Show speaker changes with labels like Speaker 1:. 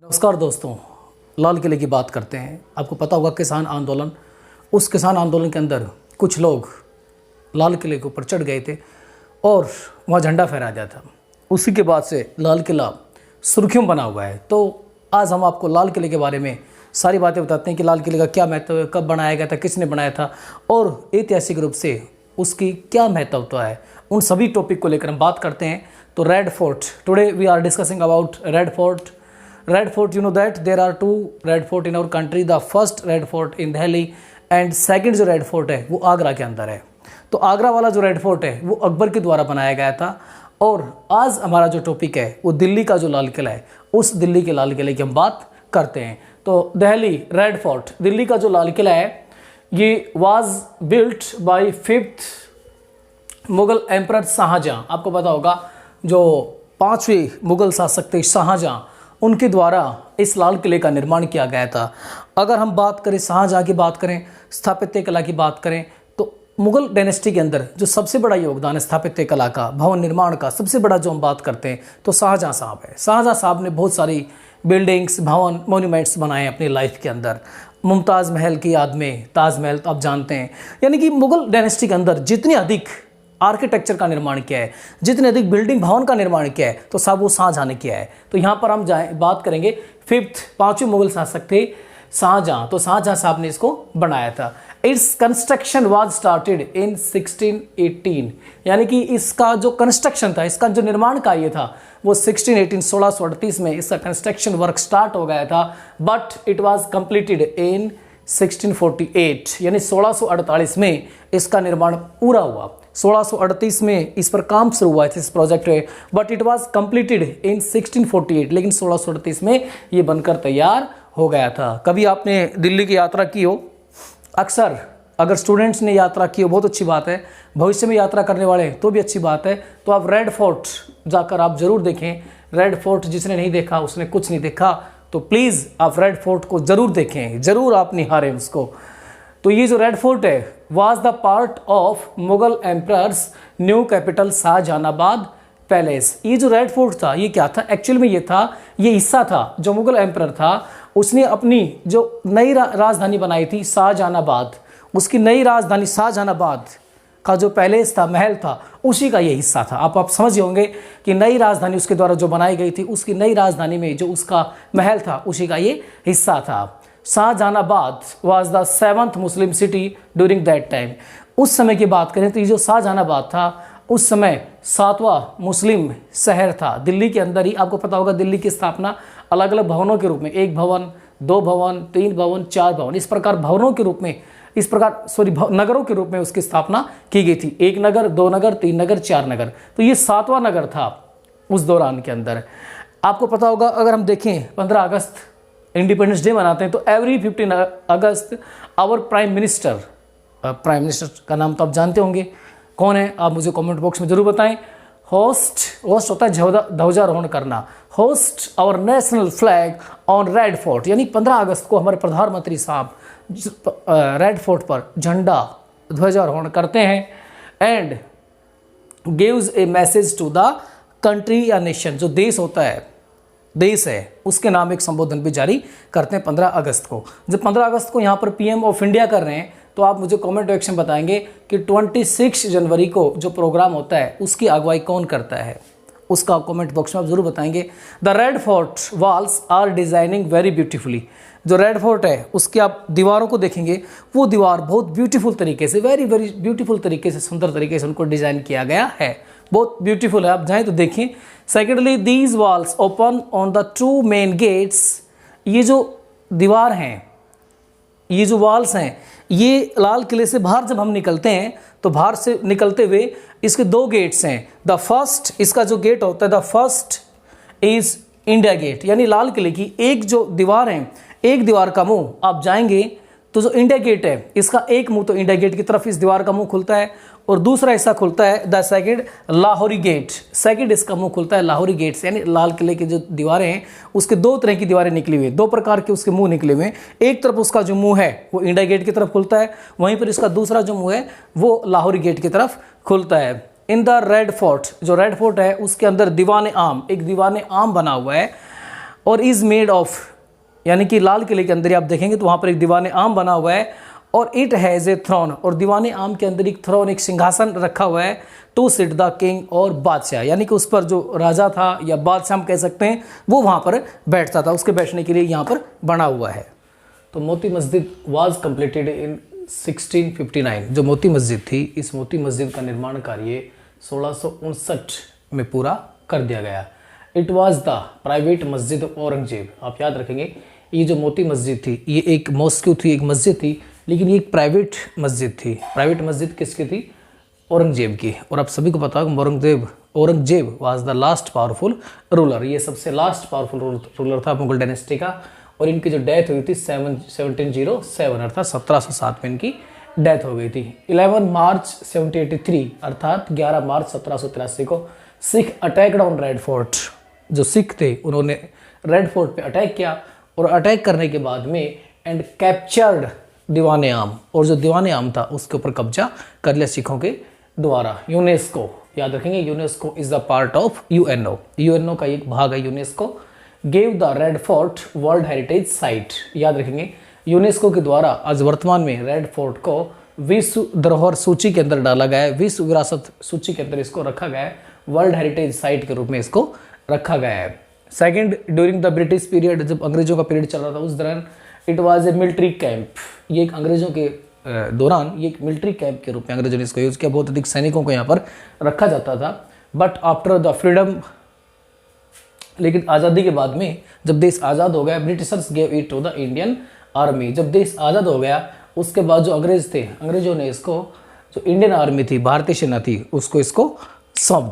Speaker 1: नमस्कार दोस्तों, लाल किले की बात करते हैं। आपको पता होगा किसान आंदोलन, उस किसान आंदोलन के अंदर कुछ लोग लाल किले के ऊपर चढ़ गए थे और वहाँ झंडा फहराया गया था। उसी के बाद से लाल किला सुर्खियों बना हुआ है। तो आज हम आपको लाल किले के बारे में सारी बातें बताते हैं कि लाल किले का क्या महत्व है, कब बनाया गया था, किसने बनाया था और ऐतिहासिक रूप से उसकी क्या महत्वता है। उन सभी टॉपिक को लेकर हम बात करते हैं। तो Red Fort, today we are discussing about Red Fort. Red Fort, you know that there are two Red Fort in our country. The first Red Fort in Delhi and second जो Red Fort है वो आगरा के अंदर है। तो आगरा वाला जो Red Fort है वो अकबर के द्वारा बनाया गया था। और आज हमारा जो टॉपिक है वो दिल्ली का जो लाल किला है, उस दिल्ली के लाल किले की हम बात करते हैं। तो दिल्ली रेड फोर्ट, दिल्ली का जो लाल किला है ये was built by 5th Mughal emperor Shahjahan. आपको पता होगा जो 5वें मुगल शासक थे शाहजहां, उनके द्वारा इस लाल किले का निर्माण किया गया था। अगर हम बात करें शाहजहां की बात करें, स्थापत्य कला की बात करें, तो मुगल डायनेस्टी के अंदर जो सबसे बड़ा योगदान है स्थापत्य कला का, भवन निर्माण का सबसे बड़ा जो हम बात करते हैं तो शाहजहां साहब है। शाहजहां साहब ने बहुत सारी बिल्डिंग्स, भवन, मोन्यूमेंट्स बनाए अपनी लाइफ के अंदर। मुमताज़ महल की याद में ताजमहल तो आप जानते हैं। यानी कि मुगल डायनेस्टी के अंदर जितनी अधिक आर्किटेक्चर का निर्माण किया है, जितने अधिक बिल्डिंग भवन का निर्माण किया है, तो सब वो शाहजहां ने किया है। तो यहाँ पर हम बात करेंगे 5वें मुगल शासक थे शाहजहां। तो शाहजहां साहब ने इसको बनाया था। Its construction was started in 1618, यानी कि इसका जो कंस्ट्रक्शन था, इसका जो निर्माण कार्य था वो 1638 में इसका कंस्ट्रक्शन वर्क स्टार्ट हो गया था। But it was completed in 1648, यानी 1648 में इसका निर्माण पूरा हुआ। 1638 में इस पर काम शुरू हुआ था इस प्रोजेक्ट पे, but it was completed in 1648, लेकिन 1638 में ये बनकर तैयार हो गया था। कभी आपने दिल्ली की यात्रा की हो, अक्सर अगर स्टूडेंट्स ने यात्रा की हो बहुत अच्छी बात है, भविष्य में यात्रा करने वाले तो भी अच्छी बात है। तो आप रेड फोर्ट जाकर आप ज़रूर देखें। रेड फोर्ट जिसने नहीं देखा उसने कुछ नहीं देखा। तो प्लीज़ आप रेड फोर्ट को ज़रूर देखें, ज़रूर आप निहारें उसको। तो ये जो रेड फोर्ट है was the part of Mughal emperors new capital Shahjahanabad palace. ये जो रेड फोर्ट था ये क्या था एक्चुअल में, ये हिस्सा था जो मुगल एम्परर था उसने अपनी जो नई राजधानी बनाई थी शाहजहानाबाद, उसकी नई राजधानी शाहजहानाबाद का जो पैलेस था, महल था, उसी का ये हिस्सा था। आप समझ होंगे कि नई राजधानी उसके द्वारा जो बनाई गई थी, उसकी नई राजधानी में जो उसका महल था उसी का ये हिस्सा था। Shahjahanabad was the 7th Muslim city during that time. उस समय की बात करें तो ये जो शाहजहानाबाद था उस समय 7वां मुस्लिम शहर था दिल्ली के अंदर ही। आपको पता होगा दिल्ली की स्थापना अलग अलग भवनों के रूप में, 1 भवन, 2 भवन, 3 भवन, 4 भवन, इस प्रकार भवनों के रूप में, नगरों के रूप में उसकी स्थापना की गई थी। 1 नगर, 2 नगर, 3 नगर, 4 नगर। तो ये 7वां नगर था उस दौरान के अंदर। आपको पता होगा अगर हम देखें 15 अगस्त इंडिपेंडेंस डे मनाते हैं तो every 15 August our prime minister का नाम तो आप जानते होंगे, कौन है आप मुझे कमेंट बॉक्स में जरूर बताएं। होस्ट होता है ध्वजारोहण करना। Host our national flag on Red Fort, यानी 15 अगस्त को हमारे प्रधानमंत्री साहब रेड फोर्ट पर झंडा ध्वजारोहण करते हैं and gives a message to the country या नेशन। जो देश है उसके नाम एक संबोधन भी जारी करते हैं 15 अगस्त को। जब 15 अगस्त को यहाँ पर पीएम ऑफ इंडिया कर रहे हैं तो आप मुझे कमेंट सेक्शन बताएंगे कि 26 जनवरी को जो प्रोग्राम होता है उसकी अगुवाई कौन करता है, उसका कमेंट बॉक्स में आप जरूर बताएंगे। The Red Fort walls are designing very beautifully. जो रेड फोर्ट है उसकी आप दीवारों को देखेंगे, वो दीवार बहुत ब्यूटीफुल तरीके से, वेरी ब्यूटीफुल तरीके से, सुंदर तरीके से उनको डिज़ाइन किया गया है। बहुत ब्यूटीफुल है, आप जाएँ तो देखें। Secondly these walls open on the 2 main gates. ये जो दीवार हैं, ये जो वॉल्स हैं, ये लाल किले से बाहर जब हम निकलते हैं तो बाहर से निकलते हुए इसके 2 गेट्स हैं। द फर्स्ट, इसका जो गेट होता है, the first is India gate, यानी लाल किले की एक जो दीवार है, एक दीवार का मुंह आप जाएंगे तो जो इंडिया गेट है इसका एक मुंह तो इंडिया गेट की तरफ इस दीवार का मुंह खुलता है और दूसरा हिस्सा खुलता है the second Lahori gate. Second इसका मुंह खुलता है लाहौरी गेट से, यानी लाल किले की जो दीवारें हैं उसके 2 तरह की दीवारें निकली हुई, 2 प्रकार के उसके मुंह निकले हुए हैं। एक तरफ उसका जो मुंह है वो इंडिया गेट की तरफ खुलता है, वहीं पर इसका दूसरा जो मुंह है वो लाहौरी गेट की तरफ खुलता है। इन द रेड फोर्ट, जो रेड फोर्ट है उसके अंदर दीवान आम, एक दीवान आम बना हुआ है और इज़ मेड ऑफ, यानी कि लाल किले के अंदर आप देखेंगे तो वहाँ पर एक दीवान आम बना हुआ है और इट हैज़ ए थ्रोन, और दीवान आम के अंदर एक थ्रोन, एक सिंहासन रखा हुआ है टू सिट द किंग, और बादशाह, यानी कि उस पर जो राजा था या बादशाह हम कह सकते हैं वो वहाँ पर बैठता था, उसके बैठने के लिए यहाँ पर बना हुआ है। तो Moti Masjid was completed in 1659। जो मोती मस्जिद थी, इस मोती मस्जिद का निर्माण कार्य 1659 में पूरा कर दिया गया। इट वाज द प्राइवेट मस्जिद औरंगजेब। आप याद रखेंगे ये जो मोती मस्जिद थी ये एक मॉस्क्यू थी, एक मस्जिद थी, लेकिन ये एक प्राइवेट मस्जिद थी। प्राइवेट मस्जिद किसकी थी? औरंगजेब की। और आप सभी को पता है Aurangzeb was the last powerful ruler, ये सबसे लास्ट पावरफुल रूलर था मुगल डायनेस्टी का। और इनकी जो डेथ हुई थी 1707 अर्थात 1707 में इनकी डेथ हो गई थी। 11 मार्च 1783 अर्थात 11 मार्च 1783 को Sikh attacked on Red fort. जो सिख थे उन्होंने रेड फोर्ट पे अटैक किया, और अटैक करने के बाद में एंड कैप्चर्ड दीवान आम, और जो दीवान आम था उसके ऊपर कब्जा कर लिया सिखों के द्वारा। यूनेस्को, याद रखेंगे UNESCO is the part of UNO, UNO का एक भाग है UNESCO. Gave the Red fort world heritage site, याद रखेंगे यूनेस्को के द्वारा आज वर्तमान में रेड फोर्ट को विश्व धरोहर सूची के अंदर डाला गया है, विश्व विरासत सूची के अंदर इसको रखा गया है, वर्ल्ड हेरिटेज साइट के रूप में इसको रखा गया है। Second, during the British period, जब अंग्रेजों का पीरियड चल रहा था उस दौरान it was a military camp, ये एक अंग्रेजों के दौरान ये एक मिलिट्री कैंप के रूप में अंग्रेजों ने इसको यूज किया। बहुत अधिक सैनिकों को यहाँ पर रखा जाता था। बट आफ्टर द फ्रीडम, लेकिन आज़ादी के बाद में जब देश आज़ाद हो गया, Britishers gave it to the Indian army. जब देश आज़ाद हो गया उसके बाद जो अंग्रेज थे, अंग्रेजों ने इसको, जो इंडियन आर्मी थी, भारतीय सेना थी, उसको इसको सौंप